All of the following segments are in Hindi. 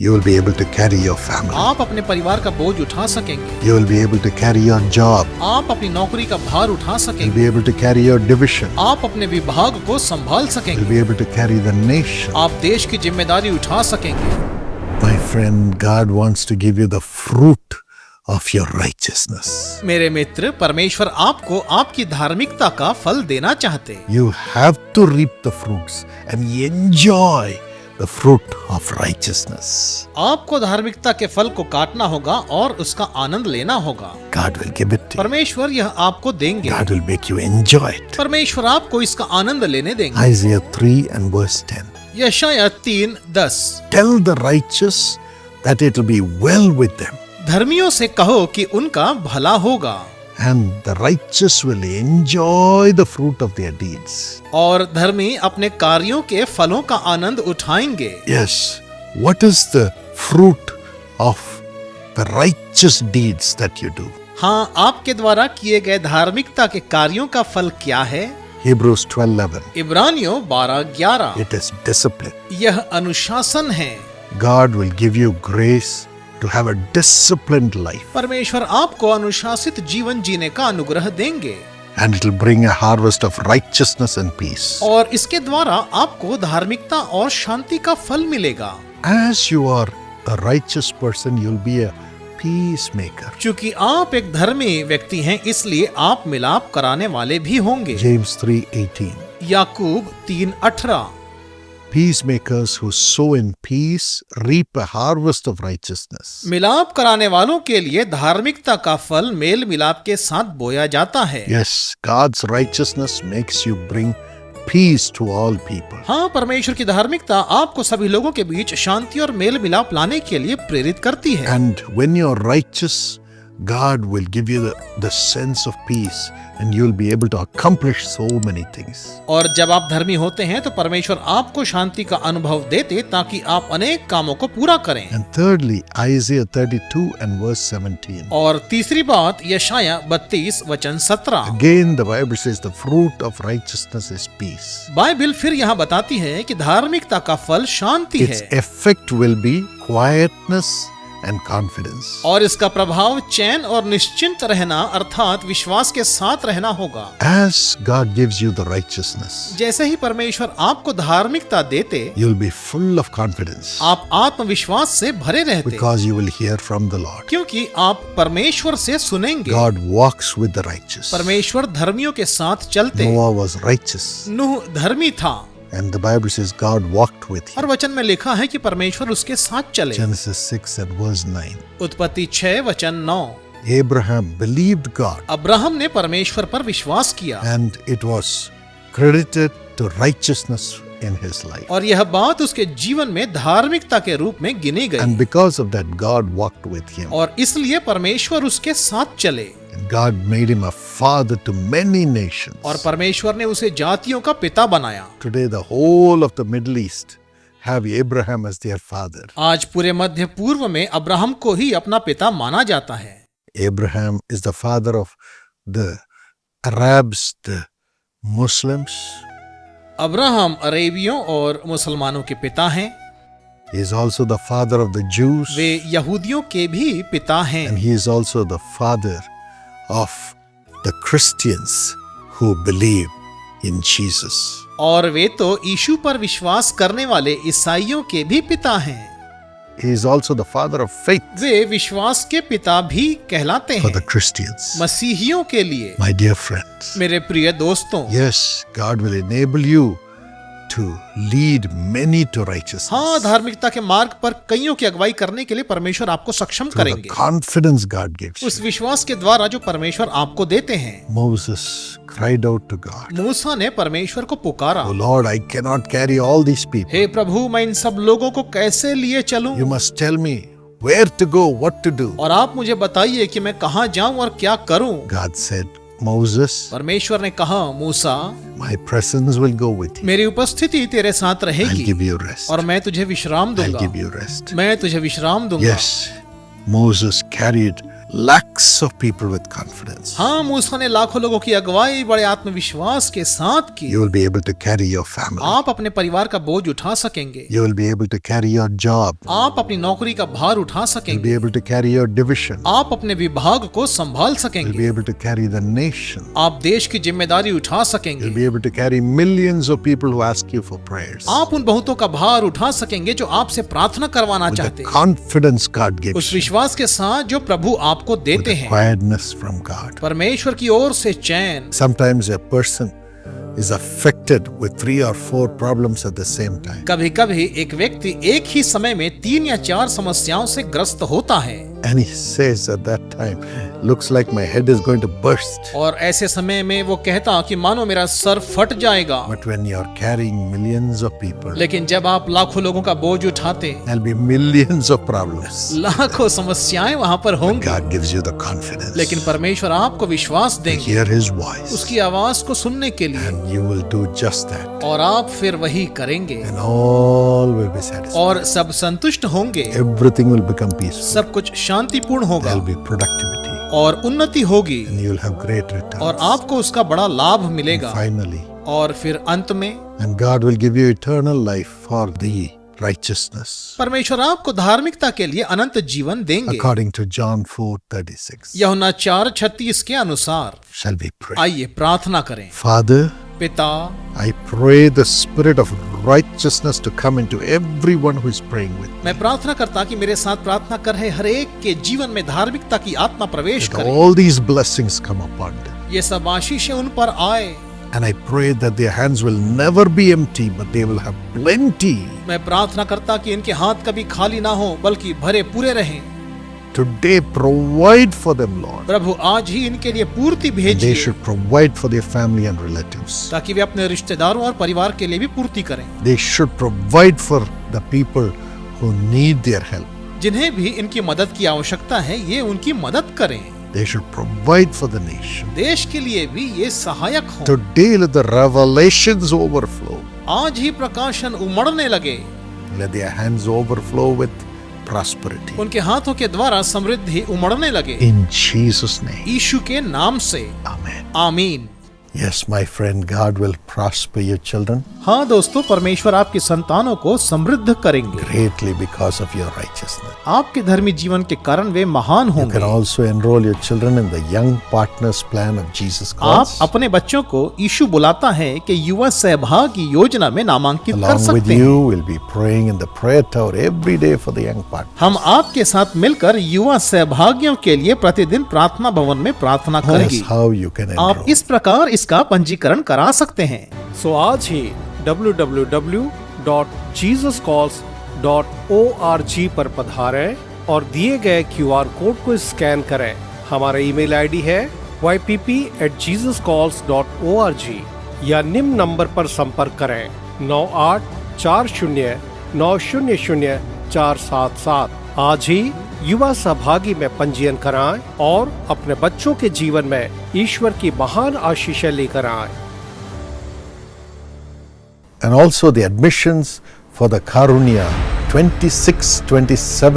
You will be able to carry your family. आप अपने परिवार का बोझ उठा सकेंगे। You will be able to carry your job. आप अपनी नौकरी का भार उठा You'll सकेंगे। be able to carry your division. आप अपने विभाग को संभाल You'll सकेंगे। be able to carry the nation. आप देश की जिम्मेदारी उठा सकेंगे। My friend, God wants to give you the fruit of your righteousness. मेरे मित्र, परमेश्वर आपको आपकी धार्मिकता का फल देना चाहते हैं। You have to reap the fruits and enjoy the fruit of righteousness. आपको धार्मिकता के फल को काटना होगा और उसका आनंद लेना होगा। God will give it to you. परमेश्वर यह आपको देंगे। God will make you enjoy it. परमेश्वर आपको इसका आनंद लेने देंगे। Isaiah 3 and verse 10. यशायाह 3:10। Tell the righteous that it will be well with them, धर्मियों से कहो कि उनका भला होगा and the righteous will enjoy the fruit of their deeds. और धर्मी अपने कार्यों के फलों का आनंद उठाएंगे। Yes, what is the fruit of the righteous deeds that you do? हाँ, आपके द्वारा किए गए धार्मिकता के कार्यों का फल क्या है? Hebrews 12:11. इब्रानियों 12:11। It is discipline. यह अनुशासन है। God will give you grace to have a disciplined life, परमेश्वर आपको अनुशासित जीवन जीने का अनुग्रह देंगे and it will bring a harvest of righteousness and peace. और इसके द्वारा आपको धार्मिकता और शांति का फल मिलेगा। As you are a righteous person, you'll be a peacemaker. क्योंकि आप एक धर्मी व्यक्ति हैं, इसलिए आप मिलाप कराने वाले भी होंगे। James 3:18. Yakub 3:18। Peacemakers who sow in peace reap a harvest of righteousness. मिलाप कराने वालों के लिए धार्मिकता का फल मेल मिलाप के साथ बोया जाता है। Yes, God's righteousness makes you bring peace to all people. हाँ, परमेश्वर की धार्मिकता आपको सभी लोगों के बीच शांति और मेल मिलाप लाने के लिए प्रेरित करती है। And when you're righteous, God will give you the sense of peace, and you'll be able to accomplish so many things. और जब आप धर्मी होते हैं तो परमेश्वर आपको शांति का अनुभव देते ताकि आप अनेक कामों को पूरा करें। And thirdly, Isaiah 32 and verse 17. और तीसरी बात, यशायाह 32:17। Again, the Bible says the fruit of righteousness is peace. Bible फिर यहाँ बताती है कि धार्मिकता का फल शांति Its है effect will be quietness and confidence. और इसका प्रभाव चैन और निश्चिंत रहना अर्थात विश्वास के साथ रहना होगा। As God gives you the righteousness, जैसे ही परमेश्वर आपको धार्मिकता देते, you'll be full of confidence आप आत्मविश्वास से भरे रहते, because you will hear from the Lord. क्योंकि आप परमेश्वर से सुनेंगे। God walks with the righteous. परमेश्वर धर्मियों के साथ चलते। Noah was righteous, नूह धर्मी था and the Bible says God walked with him. और वचन में लिखा है कि परमेश्वर उसके साथ चले। Genesis 6 and verse 9. उत्पत्ति 6:9। Abraham believed God, अब्राहम ने परमेश्वर पर विश्वास किया and it was credited to righteousness in his life. और यह बात उसके जीवन में धार्मिकता के रूप में गिनी गई। And because of that, God walked with him. और इसलिए परमेश्वर उसके साथ चले And God made him a father to many nations. और परमेश्वर ने उसे जातियों का पिता बनाया। Today, the whole of the Middle East have Abraham as their father. आज पूरे मध्य पूर्व में अब्राहम को ही अपना पिता माना जाता है। Abraham is the father of the Arabs, the Muslims. Abraham अरेबियों और मुसलमानों के पिता हैं। He is also the father of the Jews. वे यहूदियों के भी पिता हैं। And he is also the father of the Christians who believe in Jesus. और वे तो यीशु पर विश्वास करने वाले ईसाइयों के भी पिता हैं। He is also the father of faith वे विश्वास के पिता भी कहलाते for the हैं Christians. मसीहियों के लिए। My dear friends, मेरे प्रिय दोस्तों, yes, God will enable you to lead many to righteousness. हाँ, धार्मिकता के मार्ग पर कईयों की अगुवाई करने के लिए परमेश्वर आपको सक्षम Through the करेंगे confidence God gives you. उस विश्वास के द्वारा जो परमेश्वर आपको देते हैं। Moses cried out to God, मूसा ने परमेश्वर को पुकारा, "Oh Lord, I cannot carry all these people. हे प्रभु, मैं इन सब लोगों को कैसे लिए चलूं? You must tell me where to go, what to do." और आप मुझे बताइए कि मैं कहाँ जाऊं और क्या करूं। God said, "Moses, परमेश्वर ने कहा, मूसा, my presence will go with you. मेरी उपस्थिति तेरे साथ I'll रहेगी give you rest. और मैं तुझे विश्राम I'll दूंगा। give you rest." मैं तुझे विश्राम दूंगा। Yes, Moses carried lakhs of people with confidence. हाँ, मूसा ने लाखों लोगों की अगुवाई बड़े आत्मविश्वास के साथ की। You will be able to carry your family. आप अपने परिवार का बोझ उठा सकेंगे। You will be able to carry your job. आप अपनी नौकरी का भार उठा You'll be सकेंगे। able to carry your division. आप अपने विभाग को संभाल You'll be सकेंगे। able to carry the nation. आप देश की जिम्मेदारी उठा You'll सकेंगे। be able to carry millions of people who ask you for prayers. आप उन बहुतों का भार उठा सकेंगे जो आपसे प्रार्थना करवाना With चाहते the हैं, confidence God gives उस you. विश्वास के साथ जो प्रभु आपको With देते the हैं, quietness from God. परमेश्वर की ओर से चैन। Sometimes a person is affected with 3 or 4 problems at the same time. कभी कभी एक व्यक्ति एक ही समय में 3 या 4 समस्याओं से ग्रस्त होता है And he says at that time, looks like my head is going to burst. और ऐसे समय में वो कहता कि मानो मेरा सर फट जाएगा। But when you're carrying millions of people, लेकिन जब आप लाखों लोगों का बोझ उठाते, there'll be millions of problems. लाखों समस्याएं वहां पर होंगी, God gives you the confidence लेकिन परमेश्वर आपको विश्वास to देंगे hear His voice. उसकी आवाज को सुनने के लिए, And you will do just that. और आप फिर वही करेंगे And all will be satisfied. और सब संतुष्ट होंगे। Everything will become peaceful. सब कुछ शांतिपूर्ण होगा There'll be productivity. और उन्नति होगी And you'll have great returns. और आपको उसका बड़ा लाभ मिलेगा। Finally, और फिर अंत में and God will give you eternal life for the righteousness. परमेश्वर आपको धार्मिकता के लिए अनंत जीवन देंगे। According to John 4:36. यूहन्ना 4:36 के अनुसार। Shall we pray? आइए प्रार्थना करें। Father, पिता, I pray the spirit of righteousness to come into everyone who is praying with me. मैं प्रार्थना करता कि मेरे साथ प्रार्थना कर रहे हर एक के जीवन में धार्मिकता की आत्मा प्रवेश That करे। all these blessings come upon them. ये सब आशीषें उन पर आए। And I pray that their hands will never be empty, but they will have plenty. मैं प्रार्थना करता कि इनके हाथ कभी खाली ना हो बल्कि भरे पूरे रहें। Today, provide for them, Lord. प्रभु आज ही इनके लिए पूर्ति They भेजिए should provide for their family and relatives. ताकि वे अपने रिश्तेदारों और परिवार के लिए भी पूर्ति करें। They should provide for the people who need their help. जिन्हें भी इनकी मदद की आवश्यकता है, ये उनकी मदद करें। They should provide for the nation. देश के लिए भी ये सहायक हो। Today, let the revelations overflow. आज ही प्रकाशन उमड़ने लगे। Let their hands overflow with prosperity. उनके हाथों के द्वारा समृद्धि उमड़ने लगे। In Jesus' name. यीशु के नाम से Amen. आमीन। Yes, my friend, God will prosper your children हाँ दोस्तों, परमेश्वर आपकी संतानों को समृद्ध करेंगे। greatly because of your righteousness. आपके धर्मी जीवन के कारण वे महान You होंगे। can also enroll your children in the Young Partners Plan of Jesus आप Calls. अपने बच्चों को यीशु बुलाता है कि युवा सहभागी योजना में नामांकित कर Along with सकते हैं। you, we'll be praying in the prayer tower every day for the young partners. हम आपके साथ मिलकर युवा सहभागियों के लिए प्रतिदिन प्रार्थना भवन में प्रार्थना करेंगे। That's how you can आप enroll. इस प्रकार इसका पंजीकरण करा सकते हैं। सो आज ही www.jesuscalls.org पर पधारें और दिए गए QR कोड को स्कैन करें। हमारा ईमेल आईडी है ypp@jesuscalls.org या निम्न नंबर पर संपर्क करें 9840900477। आज ही युवा सहभागी में पंजीयन कराएं और अपने बच्चों के जीवन में ईश्वर की महान आशीषें लेकर आएं। And also the admissions for the Karunya 26-27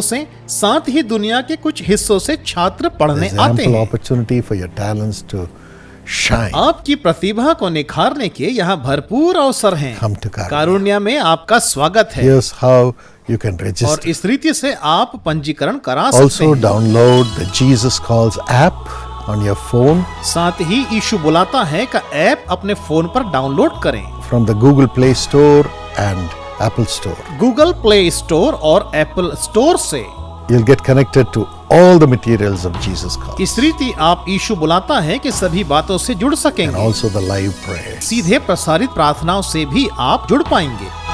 से, साथ ही दुनिया के कुछ हिस्सों से छात्र पढ़ने There's आते ample हैं। opportunity for your talents to shine. आपकी प्रतिभा को निखारने के यहाँ भरपूर अवसर हैं। Come to Karunya. कारुण्या में आपका स्वागत है Here's how you can और register. इस रीति से आप पंजीकरण करा सकते Also हैं। download the Jesus Calls app on your phone साथ ही यीशु बुलाता है का ऐप अपने फोन पर डाउनलोड करें। from the Google Play Store and Apple Store. Google play store और एप्पल स्टोर से You'll get connected to all the materials of Jesus Calls इस रीति आप यीशु बुलाता है कि सभी बातों से जुड़ and सकेंगे। also the live prayers. सीधे प्रसारित प्रार्थनाओं से भी आप जुड़ पाएंगे।